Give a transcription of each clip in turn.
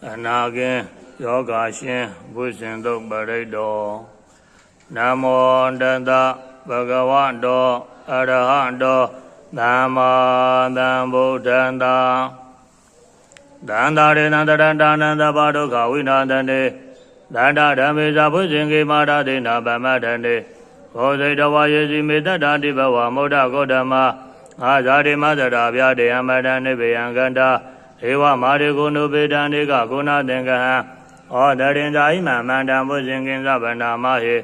အနာကင်းယောဂရှင်ဘုရှင်တုတ်ပရိတ်တော်နမောတတဘဂဝတောအရဟတောသမ္မာသမ္ဗုဒ္ဓံသာသန္တာရေနန္တရတနန္တပါဒုက္ခဝိနာတနေသန္တာဓမ္မေဇာဘုရှင်ကေမာရတိနာဗမတနေဘောဇိတဝါယေစီမေတ္တာတိဘဝမုဒ္ဒဂေါတမအာဇာတိမသရာဗျာတေယမတနိဗ္ဗယံကန္တာဧဝမာရိကုဏုပေတံနေကဂုဏသင်္ကဟံဩတရင်ဇာဟိမမန္တံဘုရှင်ကင်္စဗန္နာမဟေ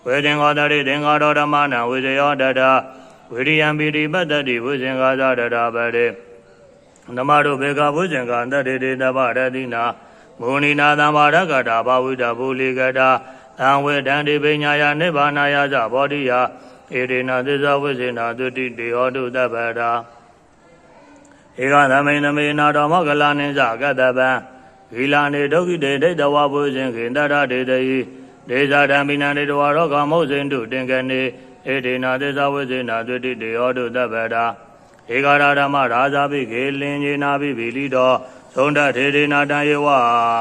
ဝေသင်္ဃောတရိသင်္ဃောဓမ္မနံဝိဇယောတတဝိရိယံပိတိပတ္တိဘုရှင်ကာသတတာပတိဓမ္မတို့ဘေကဘုရှင်ကာတတိတေတပရတိနာမုဏိနာသမ္မာရကတာဘာဝိတဘူလိကတာသံဝေတံတိပညာယနိဗ္ဗာနာယသဘောဓိယဧရေနသစ္စာဝိစေနာသုတိတေဟောတုတပ္ပတာဧကသမိန်သမေနာတော်မောကလနိစ္စကတ္တပံဂီလာနေဒုက္ခိတေဒိဋ္ဌဝဘုရှင်ခေတရတေတိဒေဇာဓမ္မိနာနေတဝရောကမုတ်စိန္တုတင်ကနေဧတေနာသစ္စာဝိစေနာသုတိတေဟောတုတပ္ပတာဧကရာဓမ္မရာဇာပိခေလင်ညေနာပိဗီလိတောသုံးတထေရေနာတံယေဝ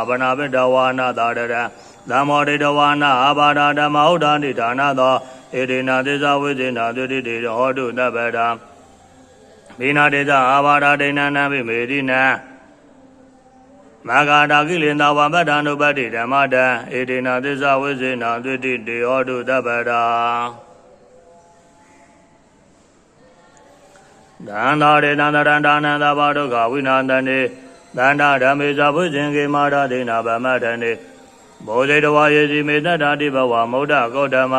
ဗနာပိတဝါနာသာရတံသမောတေတဝါနာအာဘာဒဓမ္မဥဒ္ဒနိဌာနသောဧတေနာသစ္စာဝိစေနာသုတိတေဟောတုတပ္ပတာမိနာတေဇအာဘာဒဒိဏနံပိမေတိနံမဂ္ဂတာကိလေသာဝပတ္တ ानु ပတ္တိဓမ္မတံဧတေနာသစ္စာဝိစေနာသုတိတေဟောတုတပ္ပတာသန္တာရေသန္တရန္တာနန္တပါဒုက္ခဝိနာတနေသန္တာဓမ္မေဇာဘုရှင်ကေမာရတိနာဗမတနေဘောဇိတဝါယေစီမေတ္တာတိဘဝမုဒ္ဒဂေါတမ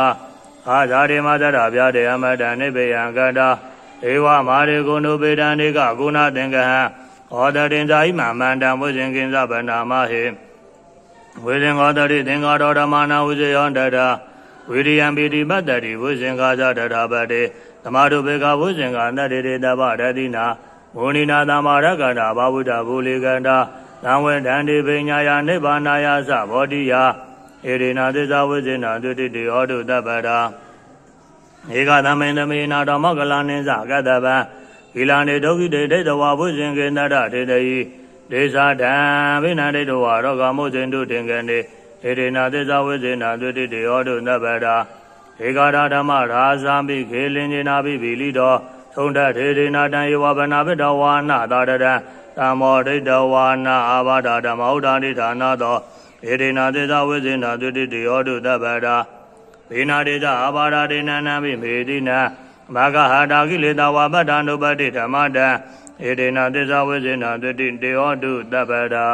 အာဇာတိမသရဗျာတေအမတနိဗ္ဗယံကတာဧဝမာရိကုဏုပေတံနေကဂုဏသင်္ကဟံဩတရင်ဇာဟိမမန္တံဘုရှင်ကင်္စဗန္နာမဟေဝေသင်္ဃောတရိသင်္ဃောဓမ္မနာဝိဇယောတတဝိရိယံပိတိပတ္တိဘုရှင်ကာဇတထာပတေသမာဓုဘေကဘုရှင်ကာတတေတေတပရတိနာမုဏိနာသမ္မာရကတာဘာဝုဒ္ဓဘူလိကန္တာသံဝေတံတိပညာယနိဗ္ဗာနာယသဘောဓိယဧရေနာသစ္စာဝိစေနာသုတိတေဟောတုတပ္ပတာဧကသမိန်သမေနာတော်မောကလနိစ္စကတ္တပံဂီလာနေဒုက္ခိတေဒိဋ္ဌဝါဘုရှင်ကေနတထေတယိဒေသဓမ္မိနာဒိဋ္ဌဝါရောဂမုဇ္ဇင်တုတင်ကနေဧရေနာသစ္စာဝိစေနာသုတိတေဟောတုတပ္ပတာဧကရာဓမ္မရာဇာမိခေလင်ညေနာပိဗီလိတောသုံးတထေရေနာတံယေဝဗနာပိတဝါနာသာရတံသမောဒိဋ္ဌဝါနာအာဘာဒဓမ္မဥဒ္ဒနိဌာနသောဧရေနာသစ္စာဝိစေနာသုတိတေဟောတုတပ္ပတာဘေနာတေဇအာဘာဒဒေနနံပိမေတိနံမဂ္ဂဟာတာကိလေသာဝပတ္တ ानु ပတ္တိဓမ္မတံဧတေနာသစ္စာဝိစေနာသုတိတေဟောတုတပ္ပတာ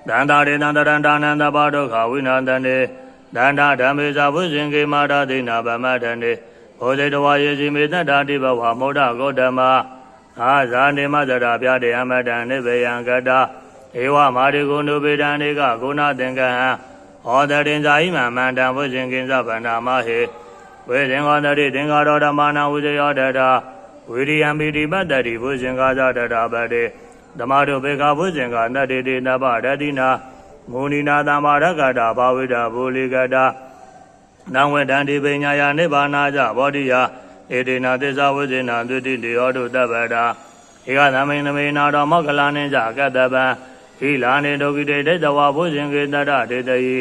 သန္တာရေသန္တရန္တာနန္တပါဒုက္ခဝိနာတနေသန္တာဓမ္မေဇာဘုရှင်ကေမာရတိနာဗမတနေဘောဇိတဝါယေစီမေတ္တာတိဘဝမုဒ္ဒဂေါတမအာဇာနေမသရာဗျာတေအမတံနိဗ္ဗယံကတာဧဝမာရိကုဏုပေတံနေကဂုဏသင်္ကဟံဩတရင်ဇာဟိမမန္တံဘုရှင်ကင်္စဗန္နာမဟေဝေသင်္ဃောတရိသင်္ဃောဓမ္မနာဝိဇယောတတဝိရိယံပိတိပတ္တိဘုရှင်ကာဇတတာပတေဓမ္မတို့ဘေကဘုရှင်ကာတတေတေတပရတိနာမုဏိနာသမ္မာရကတာဘာဝိတာဘူလိကတာနံဝေတံတိပညာယနိဗ္ဗာနာဇဘောဓိယဧတေနာသစ္စာဝိစေနာသုတိတေဟောတုတပ္ပတာဧကသမိန်သမေနာတော်မောကလနိစ္စကတ္တပံဟိလာနေဒုက္ခိတေဒိဋ္ဌဝါဘုရှင်ကေတရတေတယိ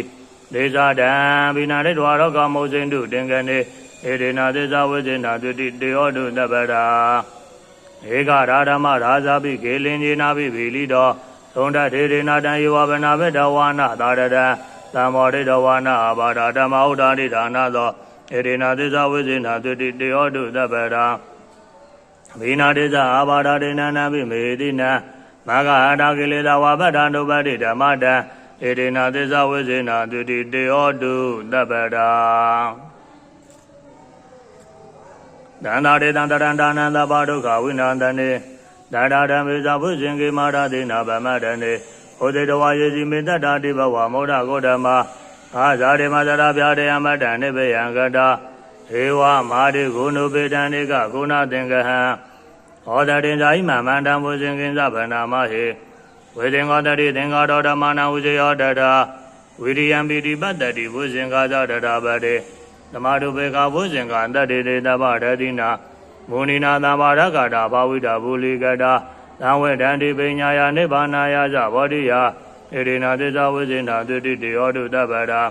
ဒေဇာဓမ္မိနာဒိဋ္ဌဝါရောကမုဇ္ဇင်တုတင်ကနေဧတေနာသစ္စာဝိစေနာသုတိတေဟောတုတပ္ပတာဧကရာဓမ္မရာဇာပိခေလင်ညေနာပိဗီလိတောသုံးတထေရေနာတံယေဝဗနာပိတဝါနာသာရတံသမောဒိဋ္ဌဝါနာအာဘာဒဓမ္မဥဒ္ဒနိဌာနသောဧတေနာသစ္စာဝိစေနာသုတိတေဟောတုတပ္ပတာဘိနာတေဇအာဘာဒဒေနနံပိမေတိနံမဂ္ဂဟာတာကိလေသာဝပတ္တ ानु ပတ္တိဓမ္မတံဧတေနာသစ္စာဝိစေနာသုတိတေဟောတုတပ္ပတာသန္တာရေသန္တရန္တာနန္တပါဒုက္ခဝိနာတနေသန္တာဓမ္မေဇာဘုရှင်ကေမာရတိနာဗမတနေဩဇိတဝါယေစီမေတ္တာတိဘဝမုဒ္ဒဂေါတမအာဇာတိမသရဗျာတေအမတနိဗ္ဗယံကတာဧဝမာရိဂုဏုပေတံနေကဂုဏသင်္ကဟံဩတရင်ဇာဟိမမန္တံဘုရှင်ကင်္စဗန္နာမဟေဝေသင်္ဃောတရိသင်္ဃောဓမ္မနာဝိဇယောတတာဝိရိယံပိတိပတ္တိဘုရှင်ကာဇတတာပတေဓမ္မတုဘေကဘုရှင်ကာတတေတေတပရတိနာမုဏိနာသမ္မာရကတာဘာဝိတာဘူလိကတာသ သံဝေတန္တိပညာယနိဗ္ဗာနာယသဗောဓိယဣတိနာသစ္စာဝိဇ္ဇနာသုတိတေဟောတုတပ္ပရာ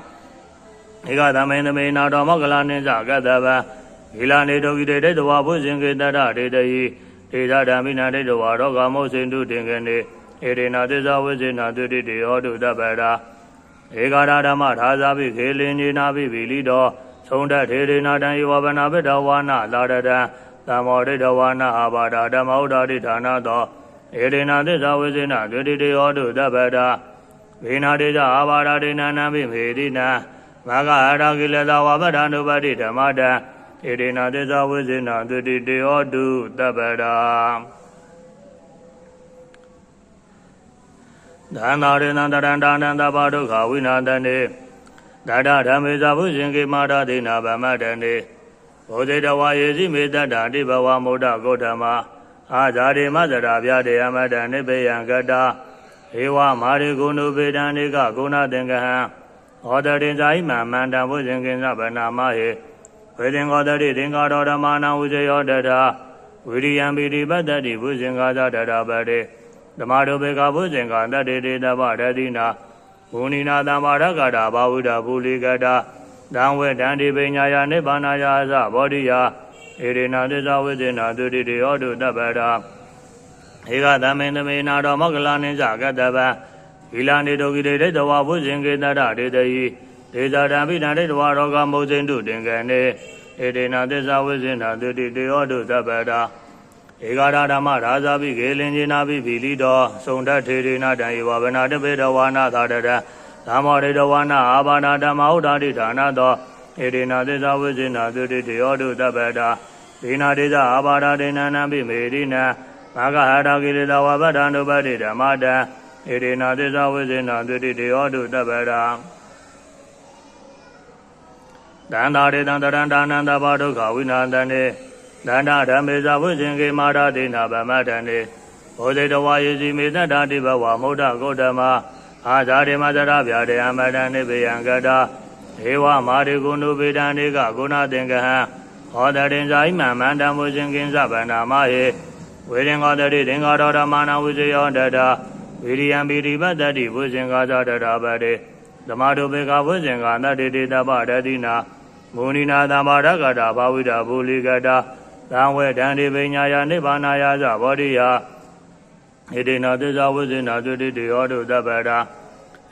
ဧကသမိန်သမေနာတော်မောကလနိစ္စကတ္တဗံဂီလာနေတောကိတေဒိဋ္ဌဝါဘုဇင်ကေတရဒေတယိဒေသဓမ္မိနာဒိဋ္ဌဝါရောဂမောစိန္တုတင်ကနေဣတိနာသစ္စာဝိဇ္ဇနာသုတိတေဟောတုတပ္ပရာဧကာရဓမ္မထာဇာပိခေလင်ညေနာပိဗီလိတောသုံးတထေရေနာတံယေဝဗနာပိတဝါနာလာရတံသမောဒိဋ္ဌဝါနာအာဘာဒဓမ္မဥဒ္ဒတိဌာနသောဧတိနာသစ္စာဝိဇ္ဇနာသုတိတေဟောတုတပ္ပရာဝိနာတိဇအာဘာဒဒိနာနံပိမေတိနံမဂ္ဂအာရကိလသာဝပဒ ानु ပတိဓမ္မတံဣတိနာသစ္စာဝိဇ္ဇနာသုတိတေဟောတုတပ္ပရာသန္တာရေနန္တရန္တာနန္တပါဒုက္ခဝိနာတနေဒါဒဓမ္မေဇာဘုရှင်ကေမာရဒိနာဗမတနေဘောဇေတဝါယေစီမေတ္တာတိဘဝမုဒ္ဒဂௌတမအာဇာတိမဇရာဗျာတေယမတနိဗ္ဗယံကတာဧဝမာရိကုဏုပေတံနေကဂုဏသင်္ကဟံဟောတရိဇာယိမံမန္တံဘုရှင်ကိဉ္စဗနာမဟေဝေသင်္ဂောတတိသင်္ကာရောဓမ္မနာဝုဇယောတတာဝိရိယံပိတိပတ္တိဘုရှင်ကာသတတာပတေဓမ္မတုပေကဘုရှင်ကာတတေတေတဗရတိနာဘုဏိနာတံပါရကတာဘာဝုဒဘူလိကတာသံဝေတန္တိပညာယနိဗ္ဗာနာယသဗောဓိယဣရိနာသစ္စာဝိဇ္ဇနာသုတိတေဟောတုတပ္ပရာဧကသမေနမေနာတော်မောကလနိစ္စကတ္တဗံဂီလာနေတောကိတေဒိဋ္ဌဝါဘုရှင်ကေတရဒေတယိဒေဇာဓမ္မိနာဒိဋ္ဌဝါရောဂမောစိန္တုတင်ကနေဣတိနာသစ္စာဝိဇ္ဇနာသုတိတေဟောတုတပ္ပရာဧကာရဓမ္မရာဇာပိခေလင်ညေနာပိဗီလိတောသုံတထေရေနာတံယေဝဗနာတပေတဝါနာသာတတံသမောဒိဋ္ဌဝါနာအာဘာနာဓမ္မဥဒ္ဒတိဌာနသောဣတိနာသစ္စာဝိဇ္ဇနာသုတိတေဟောတုတပ္ပရာဒိနာဒေဇအာဘာဒဒိနနံပိမေရိနံမဂ္ဂဟာရကိလေသာဝပဒ ानु ပတိဓမ္မတံဣတိနာသစ္စာဝိဇ္ဇနာသုတိတေဟောတုတပ္ပရာသန္တာရေတံတရန္တာနန္တပါဒုက္ခဝိနာတနေသန္တာဓမ္မေဇာဘုရှင်ကေမာရဒိနာဗမတနေဘောဇေတဝါယေစီမေတ္တာတိဘဝမုဒ္ဒဂௌတမအာဇာတိမဇရဗျာတေအမတနိဗ္ဗယံကတာဧဝမာရိကုဏုပေတံနေကဂုဏသင်္ကဟံဟောတရိဇာယိမံမန္တံဘုရှင်ကိဉ္စဗနာမဟေဝေရင်္ဂောတတိသင်္ဃာရောဓမာနဝိဇယောတတာဝိရိယံပိတိပတ္တိဘုရှင်ကာသတတာပတေဓမ္မတုပေကဘုရှင်ကာသတေတေတပရတိနာမုဏိနာသမာရကတာဘာဝိဒဘူလိကတာသံဝေတန္တိပညာယနိဗ္ဗာနာယသဗောဓိယဣတိနာသစ္စာဝိဇ္ဇနာသုတိတေဟောတုတပ္ပရာ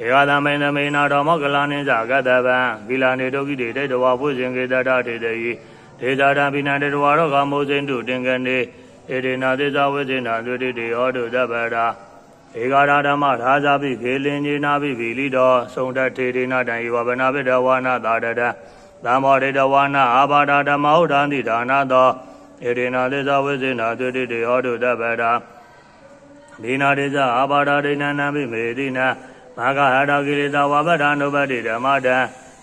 ဧကသမိန်သမေနာတော်မောကလနိစ္စကတ္တဗံဂီလာနေတောကိတေဒိဋ္ဌဝါဘုရှင်ကေတရဒေတယိဒေဇာဓမ္မိနာဒိဋ္ဌဝါရောဂမောစိန္တုတင်ကနေဣတိနာသစ္စာဝိဇ္ဇနာသုတိတေဟောတုတပ္ပရာဧကာရဓမ္မထာဇာပိခေလင်ညေနာပိဗီလိတောသုံတထေရေနာတံယေဝဗနာပိတဝါနာသာတတံသမောဒိဋ္ဌဝါနာအာဘာဒဓမ္မဥဒ္ဒတိဌာနသောဣတိနာသစ္စာဝိဇ္ဇနာသုတိတေဟောတုတပ္ပရာဒိနာဒေဇအာဘာဒဒိနနံပိမေတိနံမဂ္ဂဟာရကိလေသာဝပဒ ानु ပတိဓမ္မတံ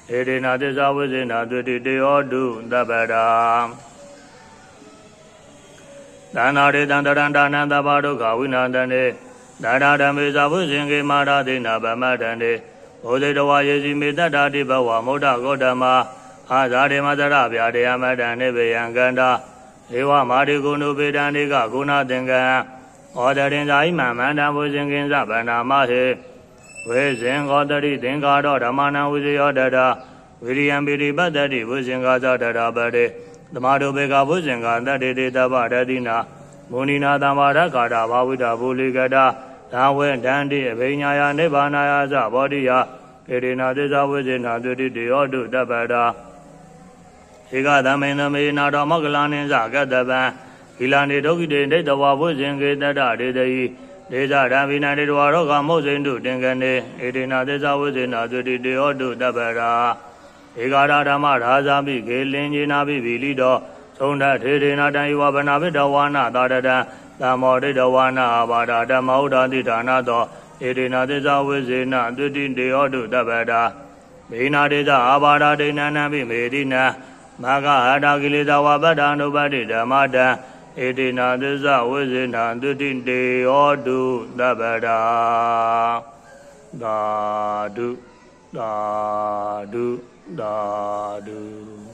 ဣတိနာသစ္စာဝိဇ္ဇနာသုတိတေဟောတုတပ္ပရာသန္တာရေတံတရန္တာနန္တပါဒုက္ခဝိနာတနေဒါဒဓမ္မေဇာဘုရှင်ကေမာရဒိနာဗမတနေဘောဇေတဝါယေစီမေတ္တာတိဘဝမုဒ္ဒဂௌတမအာဇာတိမဇရဗျာတေယမတနိဗ္ဗယံကန္တာဧဝမာရိကုဏုပေတံနေကဂုဏသင်္ကဟံဟောတရိဇာယိမံမန္တံဘုရှင်ကိဉ္စဗနာမဟေဝေဇင်္ဂောတတိသင်္ကာရောဓမ္မနံဝိဇယောတတာဝိရိယံပိတိပတ္တိဘုရှင်ကာသတတာပတေဓမ္မတုပေကဘုရှင်ကာတတေတေတဗရတိနာမုဏိနာသမာရကာတာဘာဝိဒဘူလိကတာသံဝေတန္တိအဘိညာယနိဗ္ဗာနာယသဗောဓိယဣတိနာသစ္စာဝိဇ္ဇနာသုတိတေဟောတုတပ္ပရာဧကသမိန်သမေနာတော်မောကလနိစ္စကတ္တဗံဂီလာနေတောကိတေဒိဋ္ဌဝါဘုရှင်ကေတရဒေတယိဒေဇာဓမ္မိနာဒိဋ္ဌဝါရောဂမောစိန္တုတင်ကနေဣတိနာသစ္စာဝိဇ္ဇနာသုတိတေဟောတုတပ္ပရာဧကာရဓမ္မရာဇာပိခေလင်ညေနာပိဗီလိတောသုံတထေရေနာတံယေဝဗနာပိတဝါနာသာတတံသမောဒိဋ္ဌဝါနာအာဘာဒဓမ္မဥဒ္ဒတိဌာနသောဣတိနာသစ္စာဝိဇ္ဇနာသုတိတေဟောတုတပ္ပရာမေနာဒေဇအာဘာဒဒိနနံပိမေတိနံမဂ္ဂဟာရကိလေသာဝပဒ ानु ပတိဓမ္မတံဣတိနာသစ္စာဝိဇ္ဇနာသုတိတေဟောတုတပ္ပရာသာဓုသာဓုသာဓု